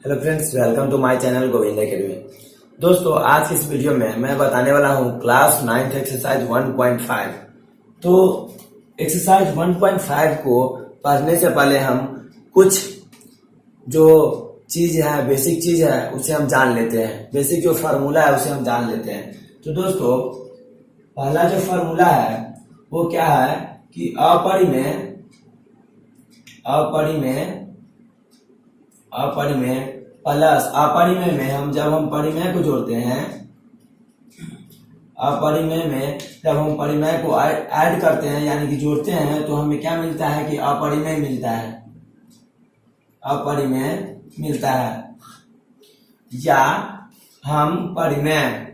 Hello friends, welcome to my channel Govind academy. दोस्तों, आज की इस वीडियो में मैं बताने वाला हूं क्लास 9th एक्सरसाइज 1.5। तो एक्सरसाइज 1.5 को पढ़ने से पहले हम कुछ जो चीज है, बेसिक चीज है, उसे हम जान लेते हैं। बेसिक जो फार्मूला है उसे हम जान लेते हैं। तो दोस्तों, पहला जो फार्मूला है वो क्या है कि अपरिमेय प्लस अपरिमेय में हम जब हम परिमेय को जोड़ते हैं, अपरिमेय में जब हम परिमेय को ऐड करते हैं यानी कि जोड़ते हैं, तो हमें क्या मिलता है कि अपरिमेय मिलता है, अपरिमेय मिलता है। या हम परिमेय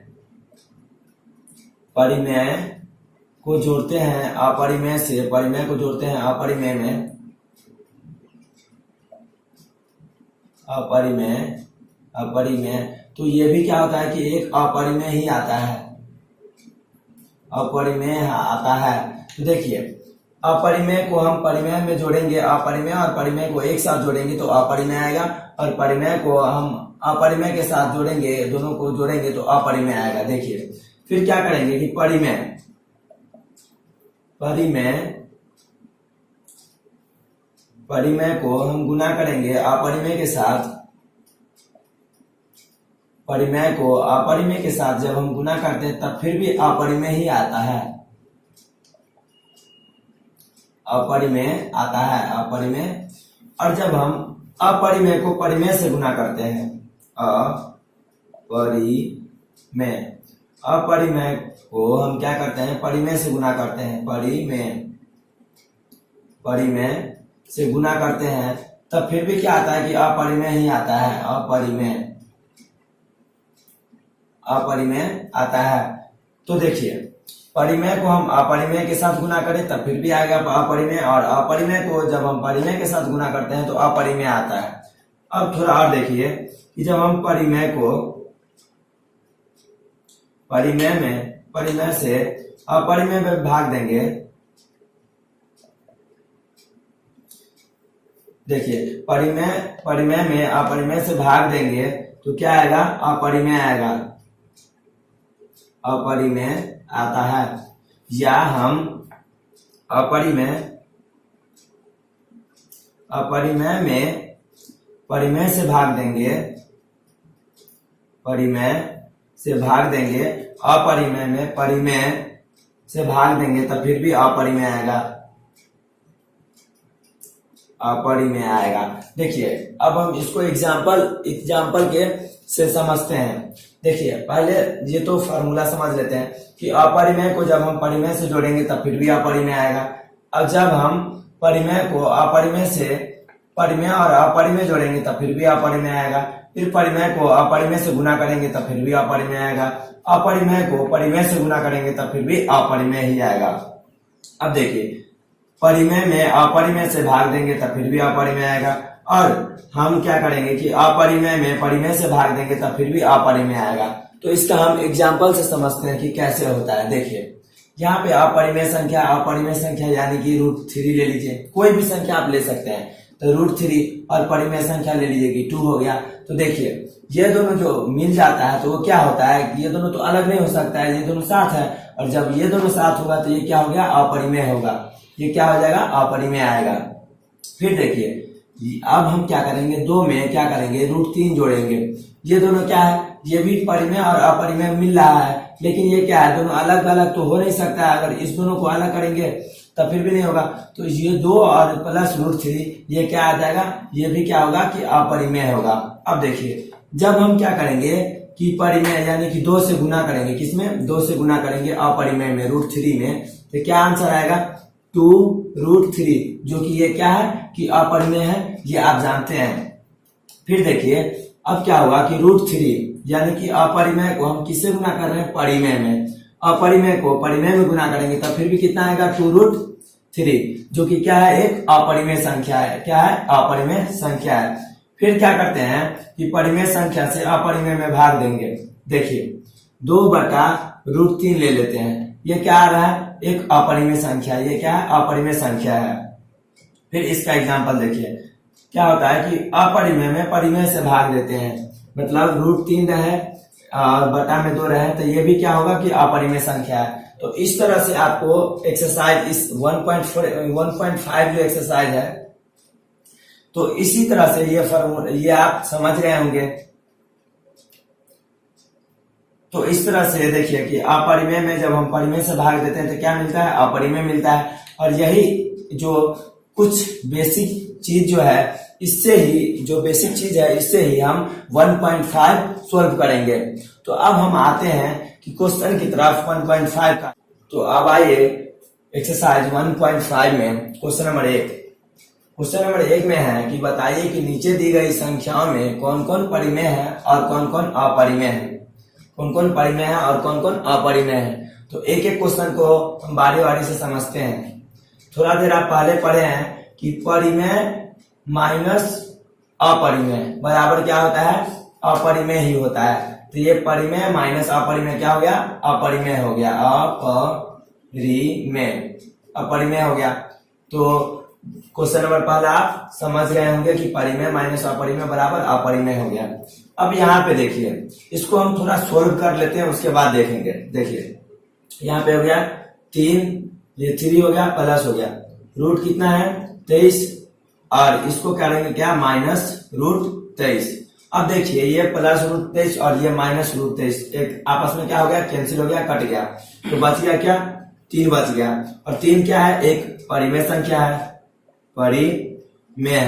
को जोड़ते हैं अपरिमेय से, परिमेय को जोड़ते हैं अपरिमेय में, अपरिमेय तो ये भी क्या होता है कि एक अपरिमेय ही आता है, अपरिमेय आता है। तो देखिए, अपरिमेय को हम परिमेय में जोड़ेंगे, अपरिमेय और परिमेय को एक साथ जोड़ेंगे तो अपरिमेय आएगा, और परिमेय को हम अपरिमेय के साथ जोड़ेंगे, दोनों को जोड़ेंगे तो अपरिमेय आएगा। देखिए, फिर क्या करेंगे कि परिमेय को हम गुना करेंगे अपरिमेय के साथ। परिमेय को अपरिमेय के साथ जब हम गुना करते हैं तब फिर भी अपरिमेय ही आता है, अपरिमेय आता है, अपरिमेय। और जब हम अपरिमेय को परिमेय से गुना करते हैं, अपरिमेय को हम क्या करते हैं, परिमेय से गुना करते हैं, परिमेय से गुना करते हैं, तब फिर भी क्या आता है कि अपरिमेय ही आता है, अपरिमेय आता है। तो देखिए, परिमेय को हम अपरिमेय के साथ गुना करें तब फिर भी आएगा अपरिमेय, और अपरिमेय को जब हम परिमेय के साथ गुना करते हैं तो अपरिमेय आता है। अब थोड़ा और देखिए कि जब हम परिमेय को परिमेय से अपरिमेय में भाग देंगे, देखिए परिमेय में अपरिमेय से भाग देंगे तो क्या आएगा, अपरिमेय आएगा, अपरिमेय आता है। या हम अपरिमेय में परिमेय से भाग देंगे, अपरिमेय में परिमेय से भाग देंगे तब फिर भी अपरिमेय आएगा, अपरिमेय आएगा। देखिए, अब हम इसको एग्जाम्पल के से समझते हैं। देखिए, पहले ये तो फार्मूला समझ लेते हैं कि अपरिमेय को जब हम परिमेय से जोड़ेंगे तब फिर भी अपरिमेय आएगा। अब जब हम परिमेय को अपरिमेय से परिमेय और अपरिमेय जोड़ेंगे तब फिर भी अपरिमेय आएगा। फिर परिमेय को अपरिमेय से गुना करेंगे तब फिर भी अपरिमेय आएगा। अपरिमेय को परिमेय से गुना करेंगे तब फिर भी अपरिमेय ही आएगा। अब देखिए, परिमेय में अपरिमेय से भाग देंगे तब फिर भी अपरिमेय आएगा, और हम क्या करेंगे कि अपरिमेय में परिमेय से भाग देंगे तब फिर भी अपरिमेय आएगा। तो इसका हम एग्जाम्पल से समझते हैं कि कैसे होता है। देखिए, यहाँ पे अपरिमेय संख्या यानी कि √3 ले लीजिए, कोई भी संख्या आप ले सकते हैं। तो √3 और परिमेय संख्या ले लीजिए कि 2 हो गया। तो देखिए, ये दोनों जो मिल जाता है तो वो क्या होता है, ये दोनों तो अलग नहीं हो सकता है, ये दोनों साथ है, और जब ये दोनों साथ होगा तो ये क्या हो गया, अपरिमेय होगा। ये क्या हो जाएगा, अपरिमेय आएगा। फिर देखिए, अब हम क्या करेंगे, 2 में क्या करेंगे, √3 जोड़ेंगे। ये दोनों क्या है, ये भी परिमेय और अपरिमेय मिल रहा है, लेकिन ये क्या है, दोनों अलग अलग तो हो नहीं सकता है। अगर इस दोनों को अलग करेंगे तब फिर भी नहीं होगा। तो ये 2 और प्लस √3 ये क्या आ जाएगा, ये भी क्या होगा कि अपरिमेय होगा। अब देखिए, जब हम क्या करेंगे कि परिमेय यानी कि 2 से गुना करेंगे, किसमें, 2 से गुना करेंगे अपरिमेय में, √3 में, तो क्या आंसर आएगा, 2√3, जो कि ये क्या है कि अपरिमेय है, ये आप जानते हैं। फिर देखिए, अब क्या हुआ कि √3 यानी कि अपरिमेय को हम किससे गुना कर रहे हैं, परिमेय में। अपरिमेय को परिमेय में गुना करेंगे तब फिर भी कितना आएगा, 2√3, जो कि क्या है, एक अपरिमेय संख्या है। क्या है, अपरिमेय संख्या है। फिर क्या करते हैं कि परिमेय संख्या से अपरिमेय में भाग देंगे। देखिए, 2/√3 ले लेते हैं, ये क्या आ रहा है, एक अपरिमेय संख्या। ये क्या है, अपरिमेय संख्या है। फिर इसका एग्जाम्पल देखिए, क्या होता है कि अपरिमेय में परिमेय से भाग देते हैं, मतलब √3 रहे और बटा में 2 रहे, तो ये भी क्या होगा कि अपरिमेय संख्या है। तो इस तरह से आपको एक्सरसाइज इस 1.5 जो एक्सरसाइज है, तो इसी तरह से ये फॉर्मूला ये आप समझ गए होंगे। तो इस तरह से देखिए कि अपरिमेय में जब हम परिमेय से भाग देते हैं तो क्या मिलता है, अपरिमेय मिलता है। और यही जो कुछ बेसिक चीज जो है, इससे ही जो बेसिक चीज है इससे ही हम 1.5 सोल्व करेंगे। तो अब हम आते हैं कि क्वेश्चन की तरफ 1.5 का। तो अब आइए एक्सरसाइज 1.5 में क्वेश्चन नंबर 1। क्वेश्चन नंबर 1 में है कि बताइए कि नीचे दी गई संख्याओं में कौन कौन परिमेय है और कौन कौन अपरिमेय है। कौन कौन परिमेय है और कौन कौन अपरिमेय है। तो एक एक क्वेश्चन को हम बारी बारी से समझते हैं। थोड़ा देर आप पहले पढ़े हैं कि परिमेय माइनस अपरिमेय बराबर क्या होता है, अपरिमेय ही होता है। तो ये परिमेय माइनस अपरिमेय क्या हो गया, अपरिमेय हो गया, अपरिमेय हो गया। तो क्वेश्चन नंबर पहला आप समझ गए होंगे कि परिमेय माइनस अपरिमेय बराबर अपरिमेय हो गया। अब यहाँ पे देखिए, इसको हम थोड़ा सोल्व कर लेते हैं, उसके बाद देखेंगे। देखिए यहाँ पे हो गया 3, ये 3 हो गया, प्लस हो गया, रूट कितना है 23, और इसको करेंगे क्या, माइनस √23। अब देखिए ये प्लस √23 और ये माइनस √23 एक आपस में क्या हो गया, कैंसिल हो गया, कट गया। तो बच गया क्या, 3 बच गया। और 3 क्या है, एक परिमेय संख्या है, परिमेय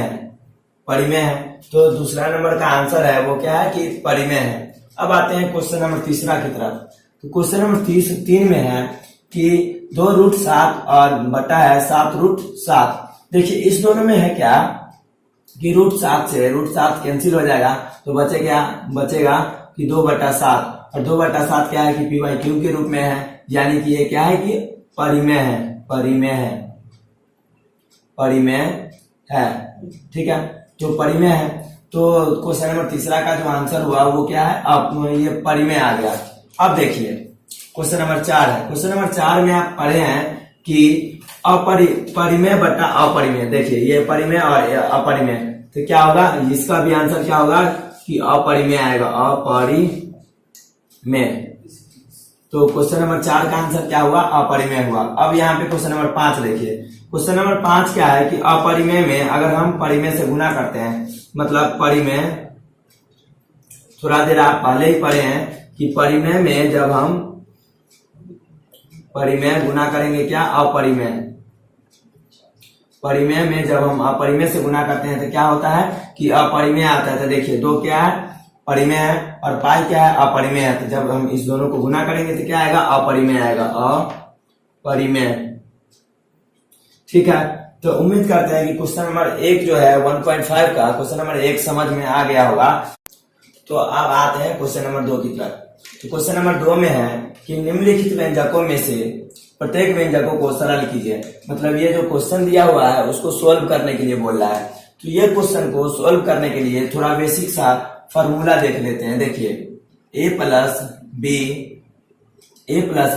है। तो दूसरा नंबर का आंसर है वो क्या है कि परिमेय है। अब आते हैं क्वेश्चन नंबर तीसरा की तरफ। तो क्वेश्चन नंबर 3 में है कि 2√7 और बटा है 7√7। देखिए इस दोनों में है क्या कि √7 से √7 कैंसिल हो जाएगा, तो बचेगा कि 2/7, और 2/7 क्या है कि p/q के रूप में है, यानी कि ये क्या है कि परिमेय है। ठीक है, जो परिमेय है। तो क्वेश्चन नंबर तीसरा का जो आंसर हुआ वो क्या है, अब ये परिमेय आ गया। अब देखिए क्वेश्चन नंबर 4 है। क्वेश्चन नंबर 4 में आप पढ़े हैं कि परिमेय बटा अपरिमेय। देखिए ये परिमेय और अपरिमेय, तो क्या होगा, इसका भी आंसर क्या होगा कि अपरिमेय आएगा, अपरिमेय। तो क्वेश्चन नंबर 4 का आंसर क्या हुआ, अपरिमेय हुआ। अब यहाँ पे क्वेश्चन नंबर 5 देखिए। क्वेश्चन नंबर 5 क्या है कि अपरिमेय में अगर हम परिमेय से गुना करते हैं, मतलब परिमेय, थोड़ा देर आप पहले ही पढ़े हैं कि परिमेय में जब हम परिमेय गुना करेंगे क्या, अपरिमेय। परिमेय में जब हम अपरिमेय से गुना करते हैं तो क्या होता है कि अपरिमेय आता है। तो देखिए 2 क्या है, परिमेय है, और पाई क्या है, अपरिमेय है। तो जब हम इस दोनों को गुना करेंगे तो क्या आएगा, अपरिमेय आएगा, अपरिमेय। ठीक है, तो उम्मीद करते हैं कि क्वेश्चन नंबर 1 जो है 1.5 का क्वेश्चन नंबर 1 समझ में आ गया होगा। तो अब आते हैं क्वेश्चन नंबर 2 की तरफ। तो क्वेश्चन नंबर 2 में है कि निम्नलिखित व्यंजकों में से प्रत्येक व्यंजकों को सरल कीजिए। मतलब ये जो क्वेश्चन दिया हुआ है उसको सोल्व करने के लिए बोल रहा है। तो ये क्वेश्चन को सोल्व करने के लिए थोड़ा बेसिक सा फॉर्मूला देख लेते हैं। देखिए a प्लस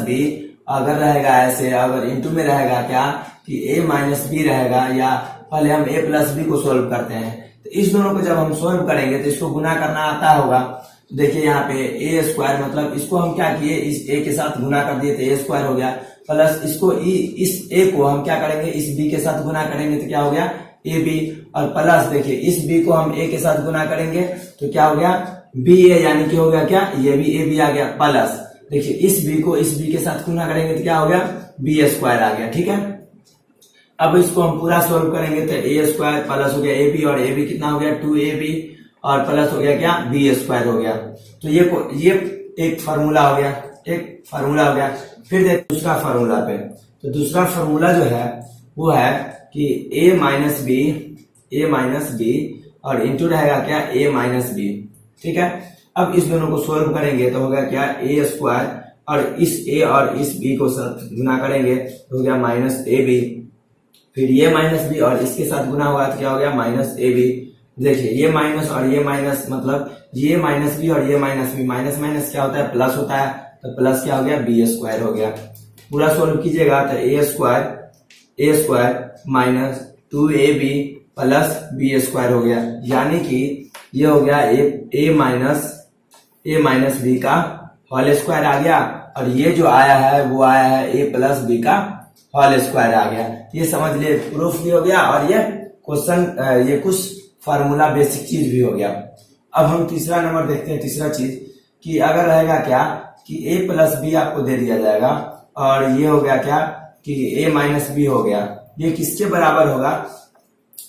बी अगर रहेगा ऐसे, अगर इंटू में रहेगा क्या कि a माइनस बी रहेगा, या पहले हम a प्लस बी को सोल्व करते हैं। तो इस दोनों को जब हम सोल्व करेंगे तो इसको गुना करना आता होगा। तो देखिए यहाँ पे a स्क्वायर, मतलब इसको हम क्या किए, इस a के साथ गुना कर दिए तो a स्क्वायर हो गया, प्लस इसको इस a को हम क्या करेंगे, इस b के साथ गुना करेंगे तो क्या हो गया ab, और प्लस देखिए इस b को हम a के साथ गुना करेंगे तो क्या हो गया ba, यानी कि हो गया क्या, ये भी ab आ गया, प्लस देखिए इस b को इस b के साथ गुना करेंगे तो क्या हो गया b स्क्वायर आ गया। ठीक है, अब इसको हम पूरा सोल्व करेंगे तो a स्क्वायर प्लस हो गया ab, और ab कितना हो गया 2ab, और प्लस हो गया क्या b स्क्वायर हो गया। तो ये एक फार्मूला हो गया, फिर देख दूसरा फार्मूला पे। तो दूसरा फार्मूला जो है वो है कि a माइनस बी और इंटू रहेगा क्या a माइनस बी। ठीक है, अब इस दोनों को सोल्व करेंगे तो हो गया क्या a स्क्वायर, और इस a और इस b को साथ गुना करेंगे तो हो गया माइनस ab, फिर ये माइनस बी और इसके साथ गुना हुआ तो क्या हो गया माइनस ab। देखिए ये माइनस और ये माइनस, मतलब ये माइनस बी और ये माइनस बी, माइनस माइनस क्या होता है प्लस होता है, तो प्लस क्या हो गया बी स्क्वायर हो गया। पूरा सोल्व कीजिएगा तो a square minus 2ab plus B square हो गया, यानी कि ये हो गया ए माइनस बी का होल स्क्वायर आ गया, और ये जो आया है वो आया है ए प्लस बी का होल स्क्वायर आ गया। ये समझ लिए, प्रूफ भी हो गया और ये क्वेश्चन ये कुछ फार्मूला बेसिक चीज भी हो गया। अब हम तीसरा नंबर देखते हैं। तीसरा चीज कि अगर रहेगा क्या कि ए प्लस बी आपको दे दिया जाएगा, और ये हो गया क्या कि ए माइनस बी हो गया, ये किसके बराबर होगा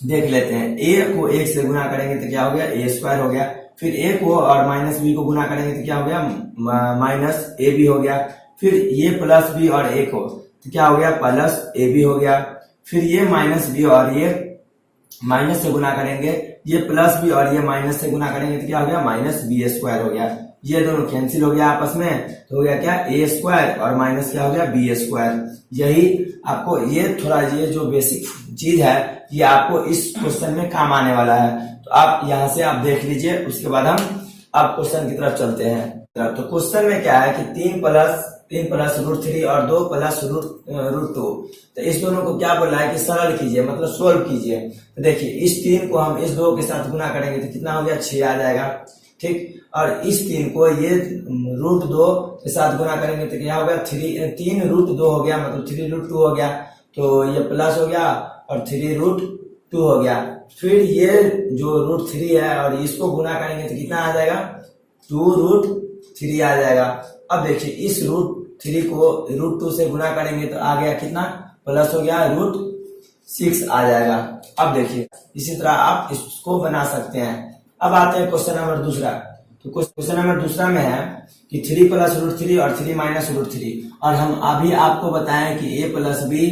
देख लेते हैं। ए को एक से गुना करेंगे तो क्या हो गया, ए स्क्वायर हो गया। फिर ए को और माइनस बी को गुना करेंगे तो क्या हो गया, माइनस ए बी हो गया। फिर ये प्लस बी और ए को तो क्या हो गया, प्लस ए बी हो गया। फिर ये माइनस बी और ये माइनस से गुना करेंगे, ये प्लस बी और ये माइनस से गुना करेंगे तो क्या हो गया, माइनस बी स्क्वायर हो गया। ये दोनों कैंसिल हो गया आपस में, तो हो गया क्या, ए स्क्वायर और माइनस क्या हो गया, बी स्क्वायर। यही आपको ये थोड़ा ये जो बेसिक चीज है ये आपको इस क्वेश्चन में काम आने वाला है। तो आप यहाँ से आप देख लीजिए, उसके बाद हम अब क्वेश्चन की तरफ चलते हैं। तो क्वेश्चन में क्या है कि 3 प्लस √3 और 2 प्लस √2, तो इस दोनों को क्या बोला है कि सरल कीजिए, मतलब सोल्व कीजिए। तो देखिए इस 3 को हम इस 2 के साथ गुना करेंगे तो कितना हो गया, 6 आ जाएगा, ठीक। और इस 3 को ये √2 के साथ गुना करेंगे तो क्या हो गया, 3 √2 हो गया, मतलब 3 √2 हो गया। तो ये प्लस हो गया और 3 √2 हो गया। फिर ये जो √3 है और इसको गुना करेंगे तो कितना आ जाएगा, 2 √3 आ जाएगा। अब देखिए इस √3 को √2 से गुना करेंगे तो आ गया कितना, प्लस हो गया √6 आ जाएगा। अब देखिए इसी तरह आप इसको बना सकते हैं। अब आते हैं क्वेश्चन नंबर दूसरा। तो क्वेश्चन नंबर दूसरा में है कि 3 प्लस √3 और 3 माइनस √3, और हम अभी आपको बताएं कि ए प्लस बी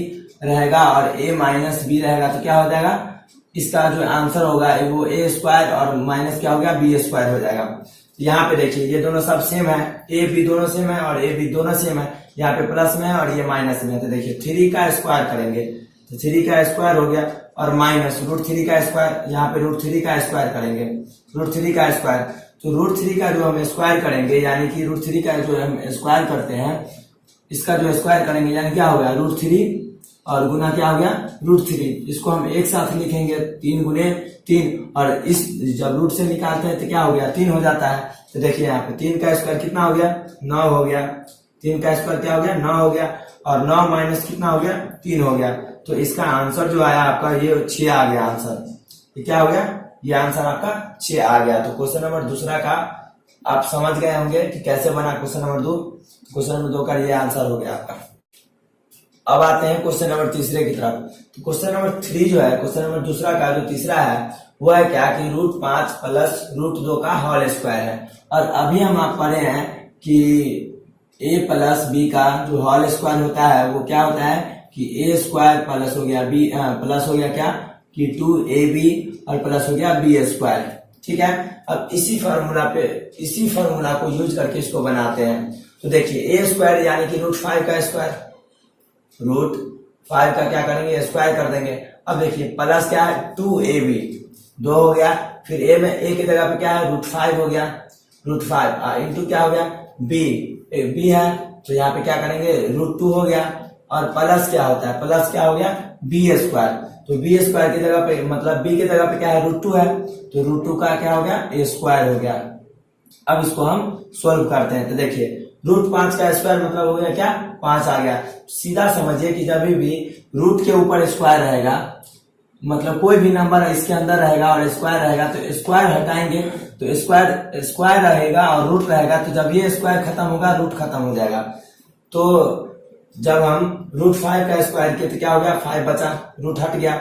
रहेगा और ए माइनस बी रहेगा तो क्या हो जाएगा, इसका जो आंसर होगा वो ए स्क्वायर और माइनस क्या हो गया, बी स्क्वायर हो जाएगा। यहाँ पे देखिए ये दोनों सब सेम है, ए बी दोनों सेम है और ए बी दोनों सेम है, यहाँ पे प्लस में है और ये माइनस में है। तो देखिए 3 का स्क्वायर करेंगे तो 3 का स्क्वायर हो गया, और माइनस √3 का स्क्वायर, यहाँ पे √3 का स्क्वायर करेंगे, √3 का स्क्वायर। तो √3 का जो हम स्क्वायर करेंगे, यानी कि √3 का जो हम स्क्वायर करते हैं, इसका जो स्क्वायर करेंगे यानी क्या हो गया, √3 और गुना क्या हो गया, √3। इसको हम एक साथ लिखेंगे, 3 गुने 3, और इस जब रूट से निकालते हैं तो क्या हो गया, 3 हो जाता है। तो देखिए यहाँ पे 3 का स्क्वायर कितना हो गया, 9 हो गया। 3 का स्क्वायर क्या हो गया, 9 हो गया, और 9 माइनस कितना हो गया, 3 हो गया। तो इसका आंसर जो आया आपका ये 6 आ गया आंसर। ये क्या हो गया, ये आंसर आपका 6 आ गया। तो क्वेश्चन नंबर दूसरा का आप समझ गए होंगे कि कैसे बना क्वेश्चन नंबर 2। क्वेश्चन नंबर 2 का ये आंसर हो गया आपका। अब आते हैं क्वेश्चन नंबर तीसरे की तरफ। तो क्वेश्चन नंबर 3 जो है, क्वेश्चन नंबर दूसरा का जो तीसरा है वो है क्या कि √5 प्लस √2 का होल स्क्वायर है। और अभी हम आप पढ़े हैं कि a प्लस बी का जो होल स्क्वायर होता है वो क्या होता है कि a स्क्वायर प्लस हो गया b प्लस हो गया क्या कि 2ab और प्लस हो गया b स्क्वायर, ठीक है। अब इसी फार्मूला को यूज करके इसको बनाते हैं। तो देखिए a स्क्वायर यानी कि √5 का स्क्वायर, √5 का क्या करेंगे, स्क्वायर कर देंगे। अब देखिए प्लस क्या है, 2ab 2 हो गया, फिर a में a की जगह पे क्या है, √5 हो गया, √5 इंटू क्या हो गया, b है तो यहाँ पे क्या करेंगे, √2 हो गया, और प्लस क्या होता है, प्लस क्या हो गया, b स्क्वायर। तो b स्क्वायर की जगह पे मतलब b की जगह पे क्या है, √2 है, तो √2 का क्या हो गया, a स्क्वायर हो गया। अब इसको हम सोल्व करते हैं। तो देखिए √5 का स्क्वायर मतलब हो गया क्या, 5 आ गया। सीधा समझिए कि जब भी रूट के ऊपर स्क्वायर रहेगा, मतलब कोई भी नंबर इसके अंदर रहेगा और स्क्वायर रहेगा, तो स्क्वायर हटाएंगे तो स्क्वायर रहेगा और रूट रहेगा, तो जब ये स्क्वायर खत्म होगा रूट खत्म हो जाएगा। तो जब हम √5 का स्क्वायर किए तो क्या हो गया, 5 बचा, रूट हट गया,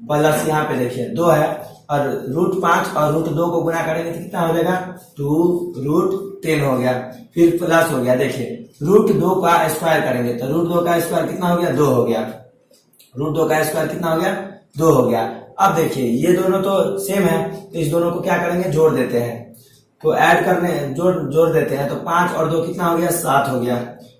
प्लस यहाँ पे देखिए 2 है, और √5 और √2 को गुना करेंगे तो कितना हो जाएगा, 2√10 हो गया, फिर प्लस हो गया। देखिए √2 का स्क्वायर करेंगे तो √2 का स्क्वायर कितना हो गया, 2 हो गया, √2 का स्क्वायर कितना हो गया, 2 हो गया। अब देखिए ये दोनों तो सेम है, तो इस दोनों को क्या करेंगे, जोड़ देते हैं। तो ऐड करने जोड़ देते हैं, तो 5 और 2 कितना हो गया, 7 हो गया।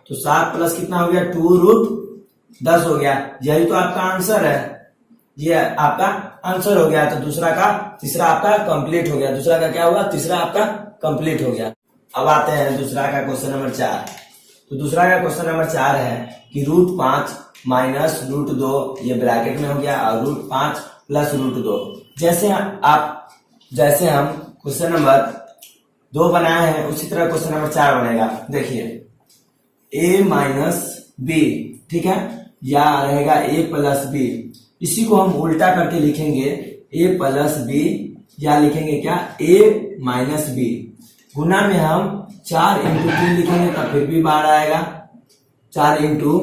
तो 7 प्लस कितना हो गया, 2√10 हो गया। यही तो आपका आंसर है, ये आपका आंसर हो गया। तो तीसरा आपका कंप्लीट हो गया। दूसरा का क्या हुआ, तीसरा आपका कंप्लीट हो गया। अब आते हैं दूसरा का क्वेश्चन नंबर 4। तो दूसरा का क्वेश्चन नंबर 4 है कि √5 माइनस √2, ये ब्रैकेट में हो गया, और √5 प्लस √2, जैसे हम क्वेश्चन नंबर 2 बनाए हैं उसी तरह क्वेश्चन नंबर 4 बनेगा। देखिए a माइनस बी, ठीक है, या रहेगा a प्लस बी। इसी को हम उल्टा करके लिखेंगे a प्लस बी, या लिखेंगे क्या a माइनस बी। गुना में हम 4 इंटू 3 लिखेंगे तब फिर भी 12 आएगा। 4 इंटू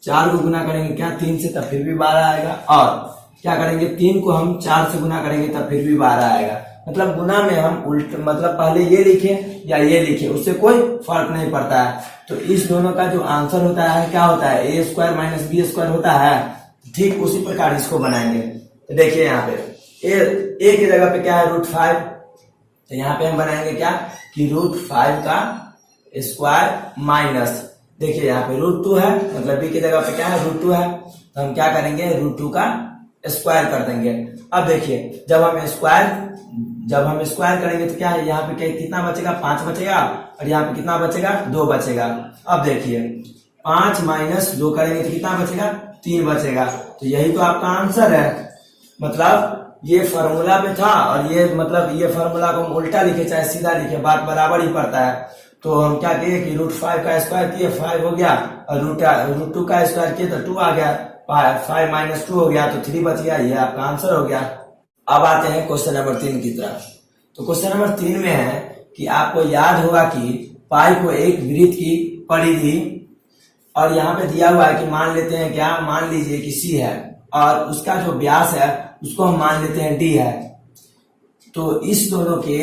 4 को गुना करेंगे क्या 3 से, तब फिर भी 12 आएगा। और क्या करेंगे 3 को हम 4 से गुना करेंगे तब फिर भी 12 आएगा। मतलब गुना में हम मतलब पहले ये लिखे या ये लिखे उससे कोई फर्क नहीं पड़ता है। तो इस दोनों का जो आंसर होता है क्या होता है, ए स्क्वायर माइनस बी स्क्वायर होता है। ठीक उसी प्रकार इसको बनाएंगे। तो देखिए यहाँ पे ए की जगह पे क्या है √5, तो यहाँ पे हम बनाएंगे क्या कि √5 का स्क्वायर माइनस, देखिए यहाँ पे √2 है, मतलब बी की जगह पे क्या है √2 है, तो हम क्या करेंगे √2 का स्क्वायर कर देंगे। अब देखिए जब हम स्क्वायर करेंगे तो क्या है यहाँ पे कितना बचेगा 5 बचेगा, और यहाँ पे कितना बचेगा 2 बचेगा। अब देखिए 5 माइनस 2 करेंगे तो कितना बचेगा 3 बचेगा। तो यही तो आपका आंसर है। मतलब ये फॉर्मूला पे था और ये मतलब ये फॉर्मूला को हम उल्टा लिखे चाहे सीधा लिखे बात बराबर ही पड़ता है। तो हम क्या किए कि √5 का स्क्वायर किए 5 हो गया, और √2 का स्क्वायर किए तो 2 आ गया, 5 माइनस 2 हो गया तो 3 बच गया। ये आपका आंसर हो गया। अब आते हैं क्वेश्चन नंबर 3 की तरफ। तो क्वेश्चन नंबर 3 में है कि आपको याद होगा कि पाई को एक वृत्त की परिधि, और यहाँ पे दिया हुआ है कि मान लेते हैं क्या, मान लीजिए कि C है और उसका जो व्यास है उसको हम मान लेते हैं D है। तो इस दोनों के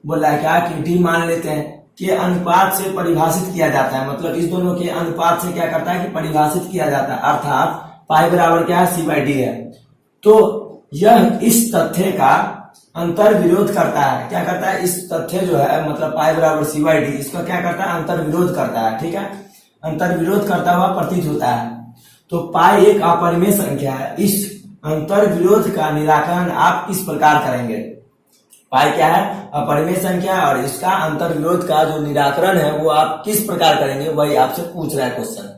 बोला क्या कि D मान लेते हैं के अनुपात से परिभाषित किया जाता है। मतलब इस दोनों के अनुपात से क्या करता है कि परिभाषित किया जाता है, अर्थात पाई बराबर क्या है C/D है। तो यह इस तथ्य का अंतर विरोध करता है। क्या करता है, इस तथ्य जो है मतलब पाई बराबर C/D इसका क्या करता है अंतर विरोध करता है। ठीक है, अंतर विरोध करता हुआ प्रतीत होता है। तो पाई एक अपरिमेय संख्या है। इस अंतर विरोध का निराकरण आप किस प्रकार करेंगे। पाई क्या है अपरिमेय संख्या है, और इसका अंतर विरोध का जो निराकरण है वो आप किस प्रकार करेंगे, वही आपसे पूछ रहा है क्वेश्चन।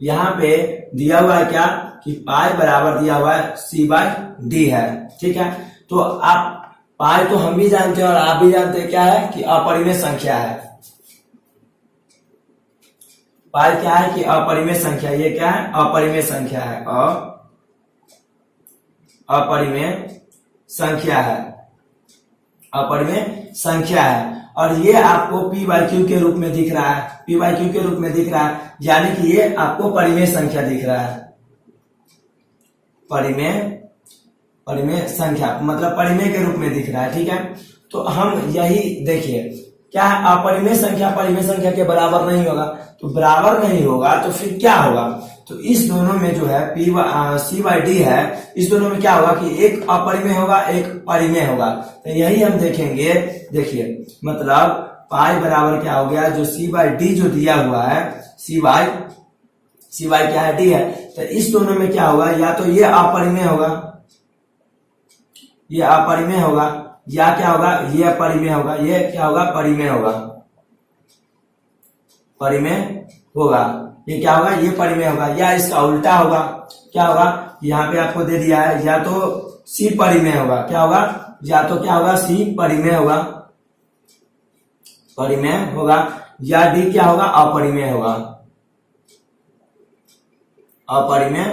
यहाँ पे दिया हुआ है क्या कि पाई बराबर दिया हुआ है C/D है। ठीक है, तो आप पाई तो हम भी जानते हैं और आप भी जानते हैं क्या है कि अपरिमेय संख्या है। पाई क्या है कि अपरिमेय संख्या, ये क्या है अपरिमेय संख्या है, अपरिमेय संख्या है, अपरिमेय संख्या है। और ये आपको P/Q के रूप में दिख रहा है, P/Q के रूप में दिख रहा है, यानी कि ये आपको परिमेय संख्या दिख रहा है। परिमेय संख्या मतलब परिमेय के रूप में दिख रहा है। ठीक है, तो हम यही देखिए क्या है अपरिमेय संख्या परिमेय संख्या के बराबर नहीं होगा, तो बराबर नहीं होगा तो फिर क्या होगा। तो इस दोनों में जो है C/D है, इस दोनों में क्या होगा कि एक अपरिमेय होगा एक परिमेय होगा। तो यही हम देखेंगे। देखिए मतलब पाई बराबर क्या हो गया, जो C/D जो दिया हुआ है C/, क्या है D है, तो इस दोनों में क्या होगा, या तो ये अपरिमेय होगा, ये अपरिमेय होगा, या क्या होगा ये परिमेय होगा, ये क्या होगा परिमेय होगा, परिमेय होगा। ये क्या होगा ये परिमेय होगा, या इसका उल्टा होगा। क्या होगा यहाँ पे आपको दे दिया है, या तो C परिमेय होगा, क्या होगा या तो क्या होगा C परिमेय होगा, परिमेय होगा, या D क्या होगा अपरिमेय होगा, अपरिमेय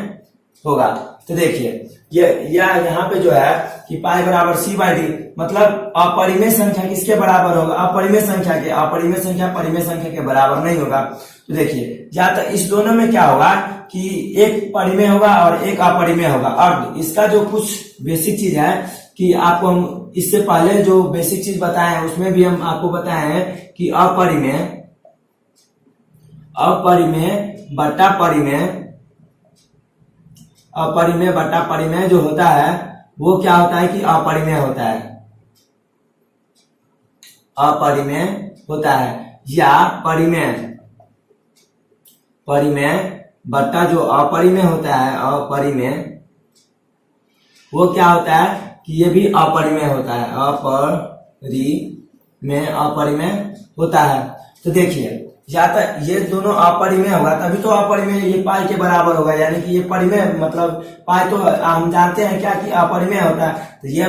होगा। तो देखिए ये यहाँ पे जो है कि पाई बराबर C/D मतलब अपरिमेय संख्या किसके बराबर होगा, अपरिमेय संख्या के। अपरिमेय संख्या परिमेय संख्या के बराबर नहीं होगा। तो देखिए या तो इस दोनों में क्या होगा कि एक परिमेय होगा और एक अपरिमेय होगा। अब इसका जो कुछ बेसिक चीज है कि आपको हम इससे पहले जो बेसिक चीज बताए हैं उसमें भी हम आपको बताए हैं कि अपरिमेय बटा परिमेय, अपरिमेय बटा परिमेय जो होता है वो क्या होता है कि अपरिमेय होता है, अपरिमेय होता है, या परिमेय बटा जो अपरिमेय होता है, अपरिमेय वो क्या होता है कि ये भी अपरिमेय होता है, अपरिमेय होता है। तो देखिए या तो ये दोनों अपरिमेय होगा तभी तो अपरिमेय ये पाई के बराबर होगा, यानी कि ये परिमेय मतलब पाई तो हम जानते हैं क्या कि अपरिमेय होता है, तो ये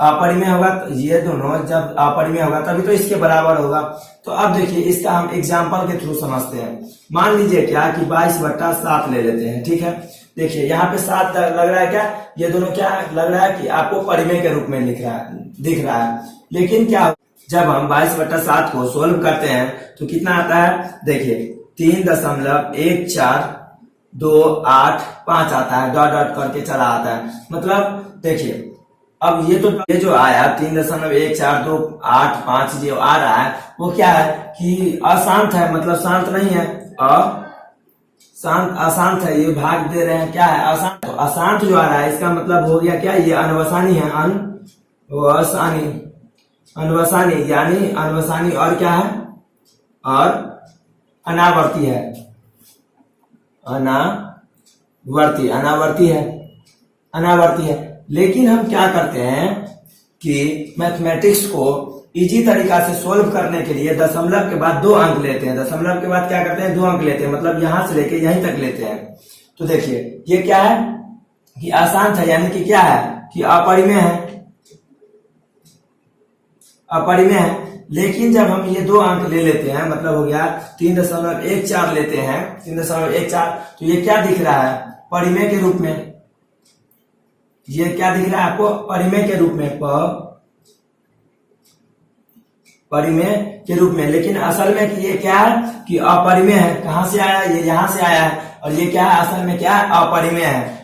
अपरिमेय होगा, तो ये दोनों जब अपरिमेय होगा तभी तो इसके बराबर होगा। तो अब देखिए इसका हम एग्जाम्पल के थ्रू समझते हैं। मान लीजिए क्या कि 22/7 ले लेते हैं, ठीक है। देखिए यहाँ पे 7 लग रहा है क्या, ये दोनों क्या लग रहा है कि आपको परिमेय के रूप में दिख रहा है। लेकिन क्या जब हम 22/7 को सोल्व करते हैं तो कितना आता है, देखिए 3.1428 आता है, डॉट डॉट करके चला आता है। मतलब देखिए अब ये जो आया 3.1428 जो आ रहा है वो क्या है कि अशांत है, मतलब शांत नहीं है, अशांत है, ये भाग दे रहे हैं, क्या है अशांत। तो अशांत जो आ रहा है इसका मतलब हो गया क्या, ये अनवसानी है, अनवसानी यानी अनवसानी और क्या है, और अनावर्ती है, अनावर्ती है। लेकिन हम क्या करते हैं कि मैथमेटिक्स को इजी तरीका से सोल्व करने के लिए दशमलव के बाद 2 अंक लेते हैं, दशमलव के बाद क्या करते हैं 2 अंक लेते हैं, मतलब यहां से लेके यहीं तक लेते हैं। तो देखिए ये क्या है कि अशांत है, यानी कि क्या है कि अपरिमेय है। लेकिन जब हम ये 2 अंक ले लेते हैं, मतलब हो गया 3.14 लेते हैं, 3.14, तो ये क्या दिख रहा है परिमेय के रूप में, ये क्या दिख रहा है आपको परिमेय के रूप में, परिमेय के रूप में। लेकिन असल में कि ये क्या है कि अपरिमेय है, कहां से आया, ये यहां से आया है, और ये क्या है असल में क्या है अपरिमेय है।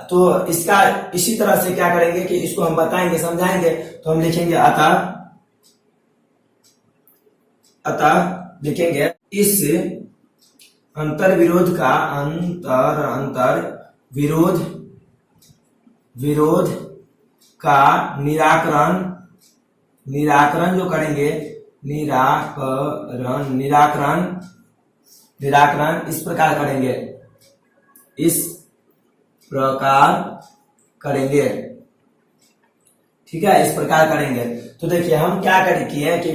तो इसका इसी तरह से क्या करेंगे कि इसको हम बताएंगे समझाएंगे, तो हम लिखेंगे अतः लिखेंगे इस अंतर विरोध का निराकरण जो करेंगे, निराकरण इस प्रकार करेंगे, ठीक है, इस प्रकार करेंगे। तो देखिए हम क्या किए कि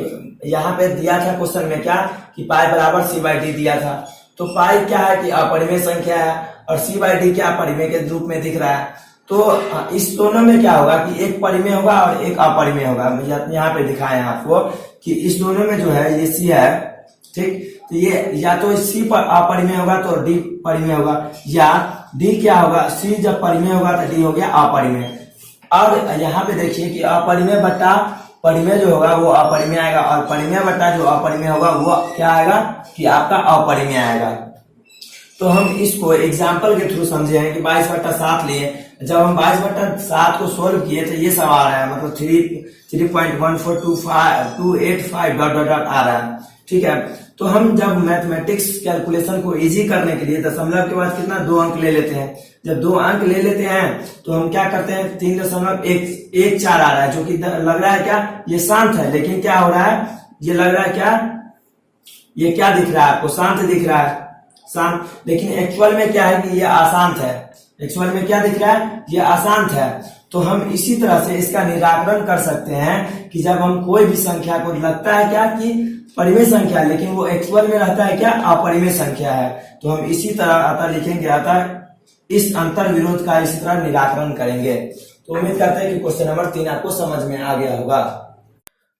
यहाँ पे दिया था क्वेश्चन में क्या कि पाई बराबर c/d दिया था। तो पाई क्या है कि अपरिमेय संख्या है और c/d क्या परिमेय के रूप में दिख रहा है। तो इस दोनों में क्या होगा कि एक परिमेय होगा और एक अपरिमेय होगा। यहाँ पे दिखाए हैं आपको कि इस दोनों में जो है ये c है, ठीक, तो ये या तो c पर अपरिमेय होगा तो d परिमेय होगा, या d क्या होगा, c जब परिमेय होगा तो d हो गया अपरिमेय। अब यहाँ पे देखिए कि अपरिमेय बट्टा परिमेय जो होगा वो अपरिमेय आएगा, और परिमेय बट्टा जो अपरिमेय होगा वो क्या आएगा कि आपका अपरिमेय आएगा। तो हम इसको एग्जाम्पल के थ्रू समझे हैं कि 22/7 लिए। जब हम 22/7 को सोल्व किए तो ये सब आ रहा है, मतलब 3.1425 डॉट डॉट डॉट आ रहा है, ठीक है। तो हम जब मैथमेटिक्स कैलकुलेशन को इजी करने के लिए दशमलव के बाद कितना 2 अंक ले लेते हैं। जब 2 अंक ले लेते हैं तो हम क्या करते हैं 3.14 आ रहा है, जो कि लग रहा है क्या ये शांत है, लेकिन क्या हो रहा है ये लग रहा है क्या, ये क्या दिख रहा है आपको शांत दिख रहा है, शांत। लेकिन एक्चुअल में क्या है कि ये अशांत है, एक्चुअल में क्या दिख रहा है ये अशांत है। तो हम इसी तरह से इसका निराकरण कर सकते हैं कि जब हम कोई भी संख्या को लगता है क्या कि परिमेय संख्या है, लेकिन वो एक्चुअल में रहता है क्या अपरिमेय संख्या है, तो हम इसी तरह अतः लिखेंगे, अतः इस अंतर विरोध का इसी तरह निराकरण करेंगे। तो उम्मीद करते हैं कि क्वेश्चन नंबर 3 आपको समझ में आ गया होगा।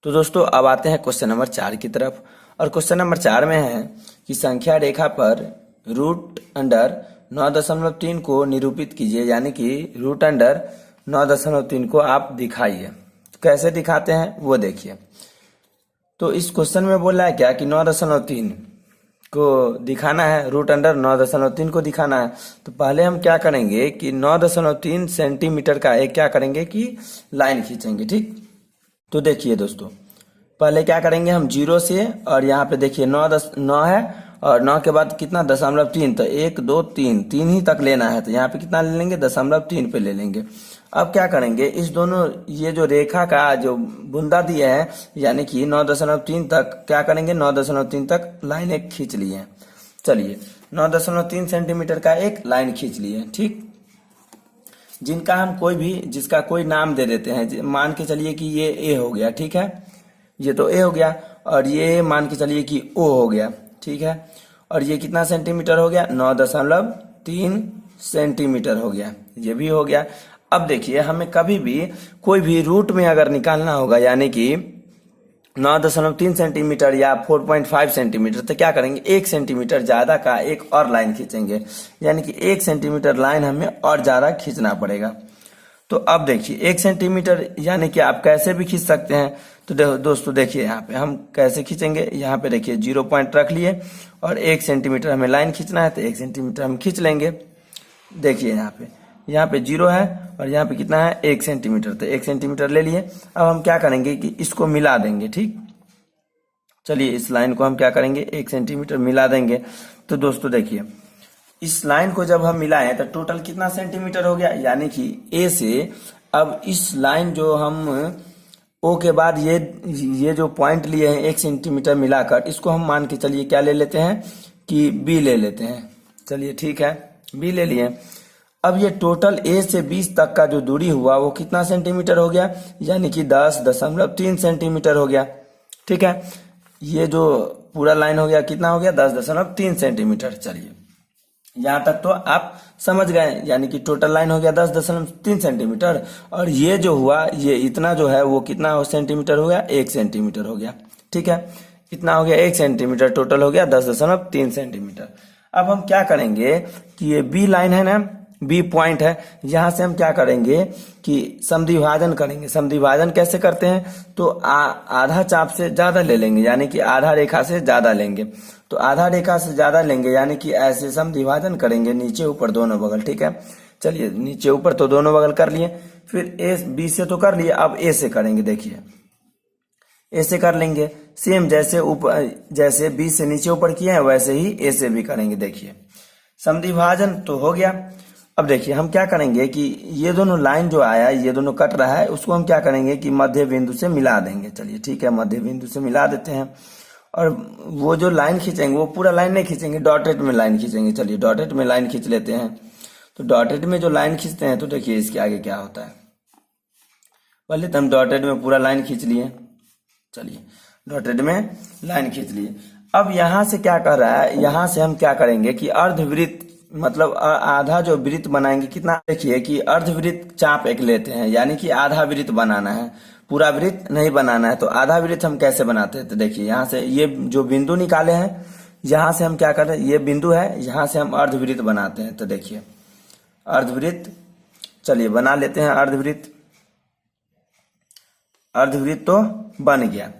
तो दोस्तों अब आते हैं क्वेश्चन नंबर 4 की तरफ, और क्वेश्चन नंबर 4 में है कि संख्या रेखा पर √9.3 को निरूपित कीजिए, यानी कि √9.3 को आप दिखाइए। तो कैसे दिखाते हैं वो देखिए। तो इस क्वेश्चन में बोला है क्या कि 9.3 को दिखाना है, √9.3 को दिखाना है। तो पहले हम क्या करेंगे कि 9.3 सेंटीमीटर का एक क्या करेंगे कि लाइन खींचेंगे, ठीक। तो देखिए दोस्तों पहले क्या करेंगे हम 0 से, और यहाँ पे देखिए 9 है, और 9 के बाद कितना 0.3, तो 1 2 3 ही तक लेना है। तो यहाँ पे कितना ले लेंगे 0.3 पे ले लेंगे। अब क्या करेंगे इस दोनों ये जो रेखा का जो बुंदा दिया है, यानी कि 9.3 तक क्या करेंगे 9.3 तक लाइन एक खींच लिए हैं। चलिए 9.3 सेंटीमीटर का एक लाइन खींच लिए, ठीक। जिनका हम जिसका कोई नाम दे देते हैं, मान के चलिए कि ये ए हो गया, ठीक है, ये तो ए हो गया। और ये मान के चलिए कि O हो गया, ठीक है। और ये कितना सेंटीमीटर हो गया, 9.3 सेंटीमीटर हो गया, ये भी हो गया। अब देखिए हमें कभी भी कोई भी रूट में अगर निकालना होगा, यानी कि 9.3 सेंटीमीटर या 4.5 सेंटीमीटर, तो क्या करेंगे, 1 सेंटीमीटर ज्यादा का एक और लाइन खींचेंगे, यानी कि 1 सेंटीमीटर लाइन हमें और ज्यादा खींचना पड़ेगा। तो अब देखिए 1 सेंटीमीटर यानी कि आप कैसे भी खींच सकते हैं। तो दोस्तों देखिए यहाँ पे हम कैसे खींचेंगे, यहाँ पे देखिए 0 पॉइंट रख लिए और 1 सेंटीमीटर हमें लाइन खींचना है, तो 1 सेंटीमीटर हम खींच लेंगे। देखिए यहाँ पे 0 है और यहाँ पे कितना है, 1 सेंटीमीटर, तो 1 सेंटीमीटर ले लिए। अब हम क्या करेंगे कि इसको मिला देंगे, ठीक। चलिए इस लाइन को हम क्या करेंगे, 1 सेंटीमीटर मिला देंगे। तो दोस्तों देखिए इस लाइन को जब हम मिलाएं तो टोटल कितना सेंटीमीटर हो गया, यानी कि ए से अब इस लाइन जो हम ओ के बाद ये जो पॉइंट लिए हैं 1 सेंटीमीटर मिलाकर, इसको हम मान के चलिए क्या ले लेते हैं कि बी ले लेते हैं। चलिए ठीक है, बी ले लिए। अब ये टोटल ए से 20 तक का जो दूरी हुआ वो कितना सेंटीमीटर हो गया, यानी कि 10.3 सेंटीमीटर हो गया, ठीक है। ये जो पूरा लाइन हो गया कितना हो गया, 10.3 सेंटीमीटर। चलिए यहाँ तक तो आप समझ गए, यानी कि टोटल लाइन हो गया 10.3 सेंटीमीटर, और ये जो हुआ ये इतना जो है वो कितना सेंटीमीटर हो गया, 1 सेंटीमीटर हो गया, ठीक है। इतना हो गया 1 सेंटीमीटर, टोटल हो गया 10.3 सेंटीमीटर। अब हम क्या करेंगे कि ये बी लाइन है ना, बी पॉइंट है, यहाँ से हम क्या करेंगे कि समद्विभाजन करेंगे। समद्विभाजन कैसे करते हैं, तो आधा चाप से ज्यादा ले लेंगे, यानी कि आधा रेखा से ज्यादा लेंगे। तो आधा रेखा से ज्यादा लेंगे यानी कि ऐसे समद्विभाजन करेंगे, नीचे ऊपर दोनों बगल, ठीक है। चलिए नीचे ऊपर तो दोनों बगल कर लिए, फिर ए बी से तो कर लिए, अब ए से करेंगे। देखिए ए से कर लेंगे, सेम जैसे ऊपर, जैसे बी से नीचे ऊपर किए हैं वैसे ही ए से भी करेंगे। देखिए समद्विभाजन तो हो गया। अब देखिए हम क्या करेंगे कि ये दोनों लाइन जो आया, ये दोनों कट रहा है, उसको हम क्या करेंगे कि मध्य बिंदु से मिला देंगे। चलिए ठीक है, मध्य बिंदु से मिला देते हैं। और वो जो लाइन खींचेंगे वो पूरा लाइन नहीं खींचेंगे, डॉटेड में लाइन खींचेंगे। चलिए डॉटेड में लाइन खींच लेते हैं। तो डॉटेड में जो लाइन खींचते हैं तो देखिए इसके आगे क्या होता है। पहले तो हम डॉटेड में पूरा लाइन खींच लिए, चलिए डॉटेड में लाइन खींच लिए। अब यहाँ से क्या कर रहा है, यहाँ से हम क्या करेंगे कि अर्धवृत्त, मतलब आधा जो वृत्त बनाएंगे, कितना, देखिए कि अर्धवृत्त चाप एक लेते हैं, यानी कि आधा वृत्त बनाना है, पूरा वृत्त नहीं बनाना है। तो आधा वृत्त हम कैसे बनाते हैं, तो देखिए यहाँ से ये जो बिंदु निकाले हैं, यहाँ से हम क्या कर रहे हैं, ये बिंदु है, यहाँ से हम अर्धवृत्त बनाते हैं। तो देखिए अर्धवृत्त, चलिए बना लेते हैं अर्धवृत्त। अर्धवृत्त तो बन गया।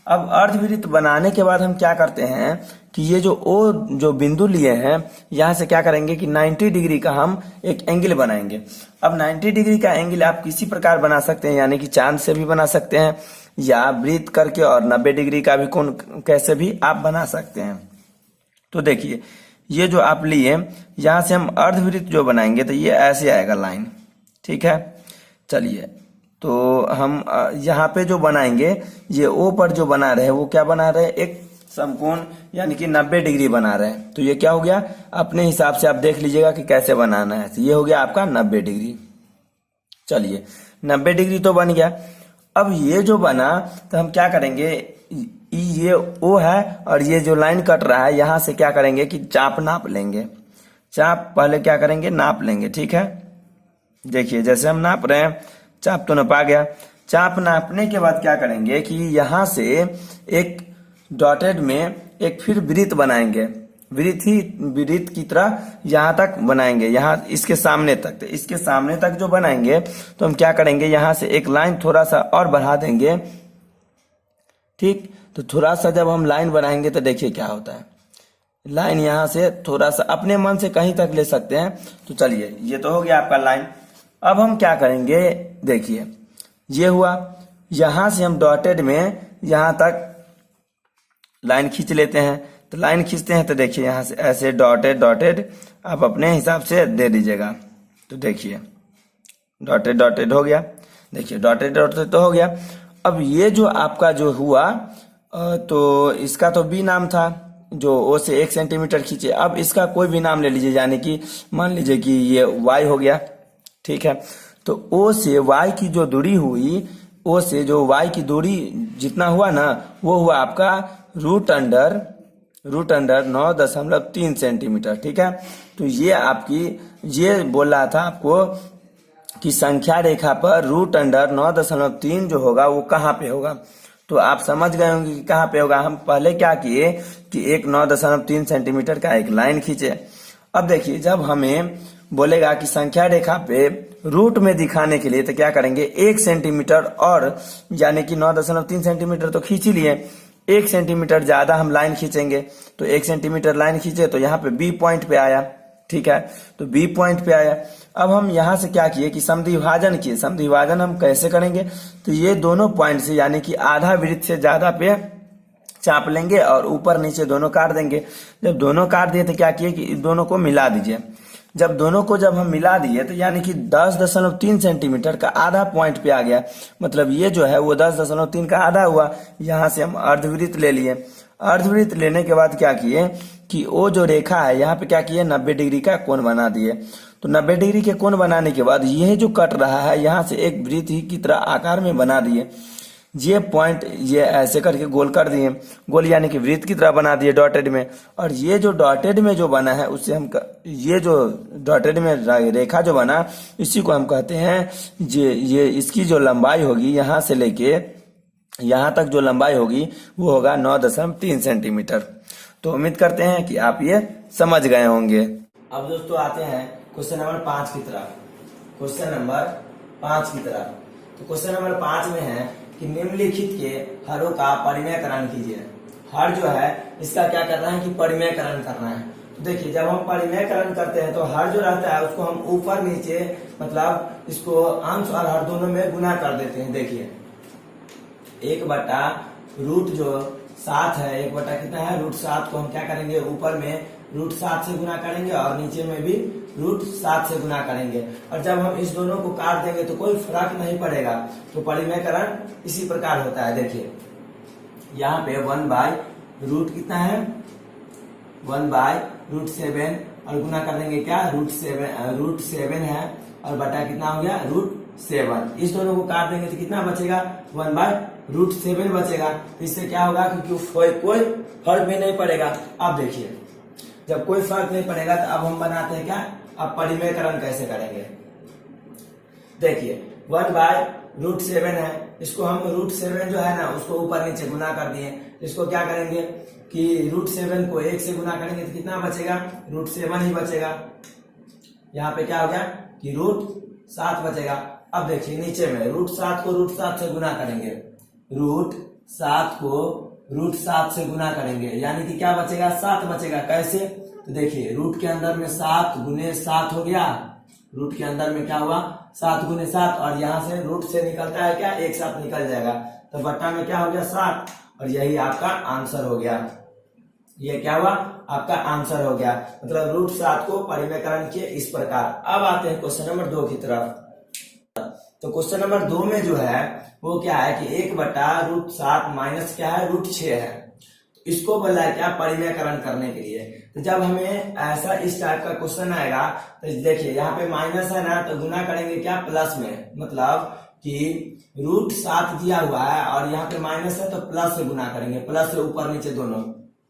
अब अर्धवृत्त बनाने के बाद हम क्या करते हैं कि ये जो बिंदु लिए हैं, यहाँ से क्या करेंगे कि 90 डिग्री का हम एक एंगल बनाएंगे। अब 90 डिग्री का एंगल आप किसी प्रकार बना सकते हैं, यानी कि चांद से भी बना सकते हैं या वृत्त करके, और 90 डिग्री का भी कोण कैसे भी आप बना सकते हैं। तो देखिए ये जो आप लिए, यहाँ से हम अर्धवृत्त जो बनाएंगे तो ये ऐसे आएगा लाइन, ठीक है। चलिए तो हम यहाँ पे जो बनाएंगे, ये ओ पर जो बना रहे वो क्या बना रहे, एक समकोण, यानी कि 90 डिग्री बना रहे हैं। तो ये क्या हो गया, अपने हिसाब से आप देख लीजिएगा कि कैसे बनाना है। तो ये हो गया आपका 90 डिग्री। चलिए 90 डिग्री तो बन गया। अब ये जो बना तो हम क्या करेंगे, ये ओ है और ये जो लाइन कट रहा है, यहाँ से क्या करेंगे कि चाप नाप लेंगे। चाप पहले क्या करेंगे, नाप लेंगे, ठीक है। देखिए जैसे हम नाप रहे हैं, चाप तो नपा गया। चाप नापने के बाद क्या करेंगे कि यहाँ से एक डॉटेड में एक फिर वृत्त बनाएंगे, वृत्त की तरह यहाँ तक बनाएंगे, यहाँ इसके सामने तक। तो इसके सामने तक जो बनाएंगे तो हम क्या करेंगे, यहाँ से एक लाइन थोड़ा सा और बढ़ा देंगे, ठीक। तो थोड़ा सा जब हम लाइन बढ़ाएंगे तो देखिए क्या होता है, लाइन यहाँ से थोड़ा सा अपने मन से कहीं तक ले सकते हैं। तो चलिए ये तो हो गया आपका लाइन। अब हम क्या करेंगे, देखिए ये हुआ, यहां से हम डॉटेड में यहां तक लाइन खींच लेते हैं। तो लाइन खींचते हैं तो देखिए यहां से ऐसे डॉटेड आप अपने हिसाब से दे दीजिएगा। तो देखिए डॉटेड हो गया, देखिए डॉटेड तो हो गया। अब ये जो आपका जो हुआ, तो इसका तो बी नाम था, जो ओ से 1 सेंटीमीटर खींचे। अब इसका कोई भी नाम ले लीजिए, यानी कि मान लीजिए कि ये वाई हो गया, ठीक है। तो ओ से वाई की जो दूरी हुई, ओ से जो y की दूरी जितना हुआ ना, वो हुआ आपका रूट अंडर 9.3 सेंटीमीटर। ठीक है, तो ये आपकी, ये बोल रहा था आपको कि संख्या रेखा पर रूट अंडर 9.3 जो होगा वो कहाँ पे होगा। तो आप समझ गए होंगे कि कहाँ पे होगा। हम पहले क्या किए कि एक 9.3 सेंटीमीटर का एक लाइन खींचे। अब देखिए, जब हमें बोलेगा कि संख्या रेखा पे रूट में दिखाने के लिए तो क्या करेंगे, 1 सेंटीमीटर और, यानी कि 9.3 सेंटीमीटर तो खींच ही लिए, 1 सेंटीमीटर ज्यादा हम लाइन खींचेंगे। तो 1 सेंटीमीटर लाइन खींचे तो यहाँ पे बी पॉइंट पे आया। ठीक है, तो बी पॉइंट पे आया। अब हम यहाँ से क्या किए कि समद्विभाजन किए। समद्विभाजन हम कैसे करेंगे, तो ये दोनों पॉइंट से, यानी कि आधा वृत्त से ज्यादा पे चाप लेंगे और ऊपर नीचे दोनों काट देंगे। जब दोनों काट दिए तो क्या किए कि दोनों को मिला दीजिए। जब दोनों को जब हम मिला दिए तो यानी कि 10.3 सेंटीमीटर का आधा पॉइंट पे आ गया। मतलब ये जो है वो 10.3 का आधा हुआ। यहाँ से हम अर्धवृत्त ले लिए। अर्धवृत्त लेने के बाद क्या किए कि वो जो रेखा है यहाँ पे क्या किए, 90 डिग्री का कोण बना दिए। तो 90 डिग्री के कोण बनाने के बाद यह जो कट रहा है यहाँ से एक वृत्त ही की तरह आकार में बना दिए। ये पॉइंट ये ऐसे करके गोल कर दिए, गोल यानी कि वृत्त की तरह बना दिए डॉटेड में। और ये जो डॉटेड में जो बना है उससे हम ये जो डॉटेड में रेखा जो बना, इसी को हम कहते हैं ये इसकी जो लंबाई होगी यहाँ से लेके यहाँ तक जो लंबाई होगी वो होगा 9.3 सेंटीमीटर। तो उम्मीद करते हैं कि आप ये समझ गए होंगे। अब दोस्तों आते हैं क्वेश्चन नंबर 5 की तरफ। क्वेश्चन नंबर 5 की तरफ, तो क्वेश्चन नंबर 5 में है कि निम्नलिखित के हरों का परिमेयकरण कीजिए। हर जो है इसका क्या करना है कि परिमेयकरण करना है। तो देखिए, जब हम परिमेयकरण करते हैं तो हर जो रहता है उसको हम ऊपर नीचे, मतलब इसको अंश और हर दोनों में गुना कर देते हैं। देखिए, 1/रूट जो 7 है, 1 बटा कितना है, √7 को हम क्या करेंगे, ऊपर में √7 से गुना करेंगे और नीचे में भी √7 से गुना करेंगे। और जब हम इस दोनों को काट देंगे तो कोई फर्क नहीं पड़ेगा। तो परिमेयकरण इसी प्रकार होता है। देखिए, यहाँ पे 1/रूट कितना है, 1/√7 और गुना कर देंगे क्या, √7 है और बटा कितना हो गया, √7। इस दोनों को काट देंगे तो कितना बचेगा, 1/√7 बचेगा। इससे क्या होगा, क्योंकि कोई फर्क भी नहीं पड़ेगा। अब देखिए, जब कोई फर्क नहीं पड़ेगा तो अब हम बनाते हैं क्या, अब परिमेयकरण कैसे करेंगे। देखिए, 1/√7 है, इसको हम √7 जो है ना उसको ऊपर नीचे गुना कर दिए। इसको क्या करेंगे कि √7 को 1 से गुना करेंगे तो कितना बचेगा, √7 ही बचेगा। यहाँ पे क्या हो गया कि √7 बचेगा। अब देखिए नीचे में √7 को √7 से गुना करेंगे, √7 को √7 से गुना करेंगे, यानी कि क्या बचेगा, 7 बचेगा। कैसे, तो देखिए रूट के अंदर में 7 गुने 7 हो गया। रूट के अंदर में क्या हुआ, 7 गुने 7, और यहाँ से रूट से निकलता है क्या, एक साथ निकल जाएगा। तो बट्टा में क्या हो गया, 7, और यही आपका आंसर हो गया। ये क्या हुआ, आपका आंसर हो गया। मतलब √7 को परिमेयकरण किए इस प्रकार। अब आते हैं क्वेश्चन नंबर 2 की तरफ। तो क्वेश्चन नंबर 2 में जो है वो क्या है कि 1/√7 माइनस क्या है, √6 है। इसको बोला है क्या, परिमेयकरण करने के लिए। तो जब हमें ऐसा इस टाइप का क्वेश्चन आएगा तो देखिए यहाँ पे माइनस है ना, तो गुना करेंगे क्या, प्लस में। मतलब कि √7 दिया हुआ है और यहाँ पे माइनस है तो प्लस से गुना करेंगे, प्लस से ऊपर नीचे दोनों,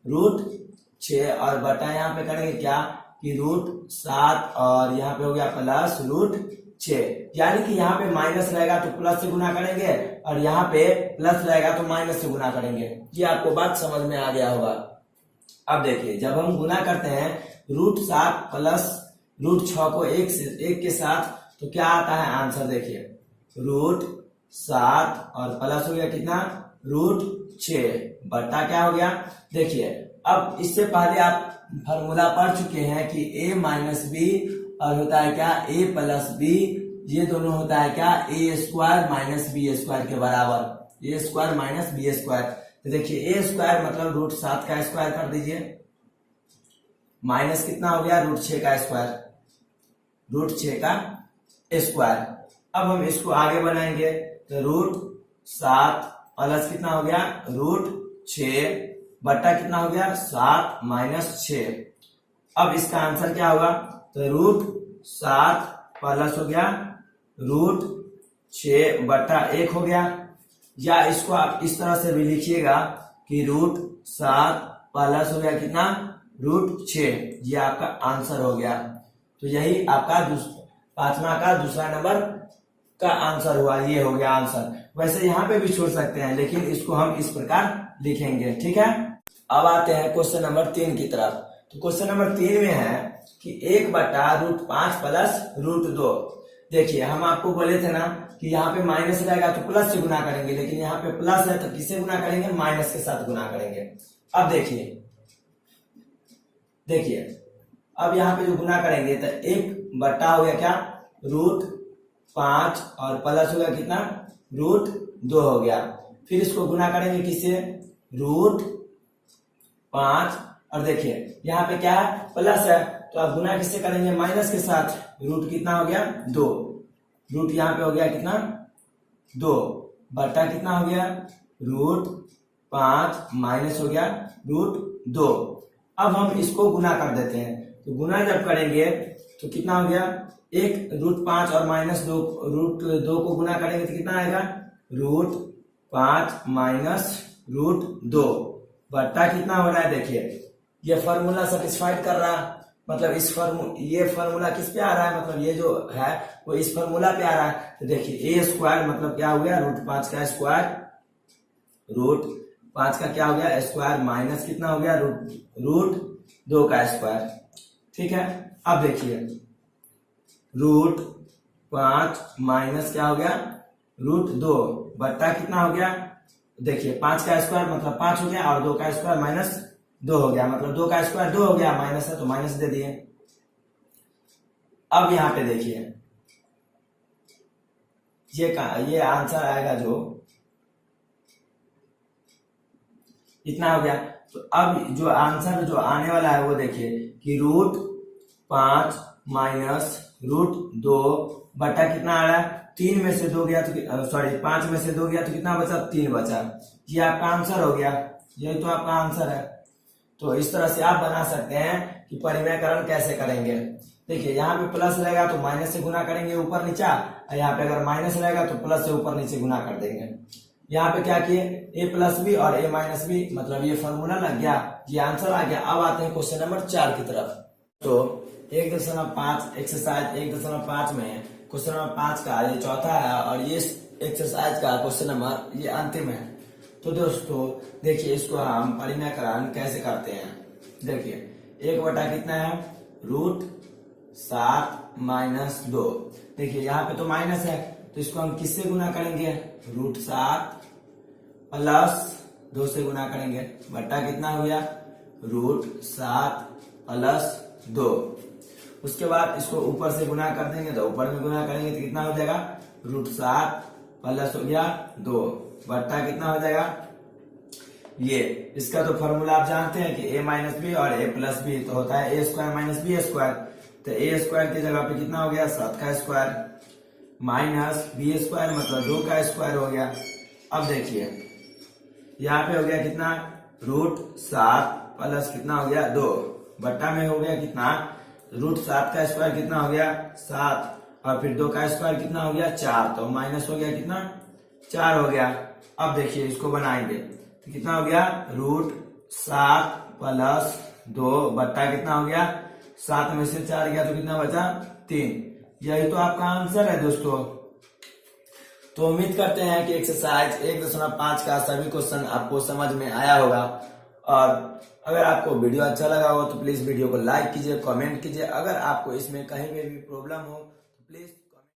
√6 और बटा यहाँ पे करेंगे क्या कि √7 और यहाँ पे हो गया प्लस √6। यानी कि यहाँ पे माइनस रहेगा तो प्लस से गुना करेंगे और यहाँ पे प्लस रहेगा तो माइनस से गुना करेंगे। ये आपको बात समझ में आ गया होगा। अब देखिए, जब हम गुना करते हैं √7 प्लस √6 को एक के साथ तो क्या आता है आंसर। देखिए, √7 और प्लस हो गया कितना, √6 बटा क्या हो गया। देखिए, अब इससे पहले आप फॉर्मूला पढ़ चुके हैं कि a माइनस बी और होता है क्या, a प्लस बी, ये दोनों होता है क्या, a² माइनस b² के बराबर, a² माइनस b²। तो देखिए a² मतलब √7 का स्क्वायर कर दीजिए, माइनस कितना हो गया, √6 का स्क्वायर, √6 का स्क्वायर। अब हम इसको आगे बनाएंगे तो √7 प्लस कितना हो गया, √6 बटा कितना हो गया, 7 माइनस 6। अब इसका आंसर क्या होगा, तो √7 प्लस हो गया √6 बटा 1 हो गया, या इसको आप इस तरह से भी लिखिएगा कि √7 प्लस हो गया कितना √6, ये आपका आंसर हो गया। तो यही आपका पांचवा का दूसरा नंबर का आंसर हुआ, ये हो गया आंसर। वैसे यहाँ पे भी छोड़ सकते हैं, लेकिन इसको हम इस प्रकार लिखेंगे, ठीक है। अब आते हैं क्वेश्चन नंबर 3 की तरफ। तो क्वेश्चन नंबर 3 में है कि 1/√5 प्लस √2। देखिए हम आपको बोले थे ना कि यहाँ पे माइनस रहेगा तो प्लस से गुना करेंगे, लेकिन यहाँ पे प्लस है तो किससे गुना करेंगे, माइनस के साथ गुना करेंगे। अब देखिए अब यहाँ पे जो गुना करेंगे तो 1 हो गया क्या √5 और प्लस हो गया कितना √2 हो गया। फिर इसको गुना करेंगे किससे, √5 और देखिए यहाँ पे क्या है प्लस है तो आप गुना किससे करेंगे, माइनस के साथ। रूट कितना हो गया 2, रूट यहाँ पे हो गया कितना 2 बटा कितना हो गया √5 माइनस हो गया √2। अब हम इसको गुना कर देते हैं, तो गुना जब करेंगे तो कितना हो गया 1 √5 और -2 √2 को गुना करेंगे तो कितना आएगा √5 माइनस √2 बट्टा कितना हो रहा है। देखिए ये फॉर्मूला सेटिस्फाइड कर रहा है, मतलब ये फॉर्मूला किस पे आ रहा है, मतलब ये जो है वो इस फॉर्मूला पे आ रहा है। तो देखिए a² मतलब क्या हो गया √5 का स्क्वायर, √5 का क्या हो गया स्क्वायर माइनस कितना हो गया √2 का स्क्वायर, ठीक है। अब देखिए √5 माइनस क्या हो गया √2 बट्टा कितना हो गया, देखिए 5 का स्क्वायर मतलब 5 हो गया और 2 का स्क्वायर -2 हो गया, मतलब 2 का स्क्वायर 2 हो गया, माइनस है तो माइनस दे दिए। अब यहाँ पे देखिए ये आंसर आएगा जो इतना हो गया। तो अब जो आंसर जो आने वाला है वो देखिए कि √5 माइनस √2 बटा कितना आ रहा है 3 में से 2 गया तो सॉरी 5 में से 2 गया तो कितना बचा 3 बचा। ये आपका आंसर हो गया, यही तो आपका आंसर है। तो इस तरह से आप बना सकते हैं कि परिमेयकरण कैसे करेंगे। देखिए यहाँ पे प्लस रहेगा तो माइनस से गुना करेंगे ऊपर नीचा, और यहाँ पे अगर माइनस रहेगा तो प्लस से ऊपर नीचे गुना कर देंगे। यहाँ पे क्या किए a+b और a-b, मतलब ये फॉर्मूला लग गया, ये आंसर आ गया। अब आते हैं क्वेश्चन नंबर 4 की तरफ। तो 1.5 एक्सरसाइज 1.5 में क्वेश्चन नंबर 5 का ये चौथा है और ये एक्सरसाइज का क्वेश्चन नंबर ये अंतिम है। तो दोस्तों देखिए इसको हम परिमेयकरण कैसे करते हैं। देखिए 1 बटा कितना है √7 माइनस 2। देखिए यहाँ पे तो माइनस है तो इसको हम किससे गुना करेंगे √7 प्लस 2 से गुना करेंगे, बटा कितना हो गया √7 प्लस 2। उसके बाद इसको ऊपर से गुना कर देंगे तो ऊपर में गुना करेंगे तो कितना हो जाएगा √7 प्लस हो गया 2 बट्टा कितना हो जाएगा ये। इसका तो फॉर्मूला आप जानते हैं कि a-b और a+b तो होता है a² - b²। तो a² की जगह पे कितना हो गया 7 का स्क्वायर माइनस b² मतलब 2 का स्क्वायर हो गया। अब देखिए यहाँ पे हो गया कितना √7 प्लस कितना हो गया 2 बट्टा में हो गया कितना √7 का स्क्वायर कितना हो गया 7 और फिर 2 का स्क्वायर कितना हो गया 4, तो माइनस हो गया कितना 4 हो गया। अब देखिए इसको बनाएंगे तो कितना हो गया √7 प्लस 2 बट्टा कितना हो गया 7 में से 4 गया तो कितना बचा 3। यही तो आपका आंसर है दोस्तों। तो उम्मीद करते हैं कि एक्सरसाइज 1.5 का सभी क्वेश्चन आपको समझ में आया होगा, और अगर आपको वीडियो अच्छा लगा हो तो प्लीज वीडियो को लाइक कीजिए, कमेंट कीजिए। अगर आपको इसमें कहीं पे भी प्रॉब्लम हो तो प्लीज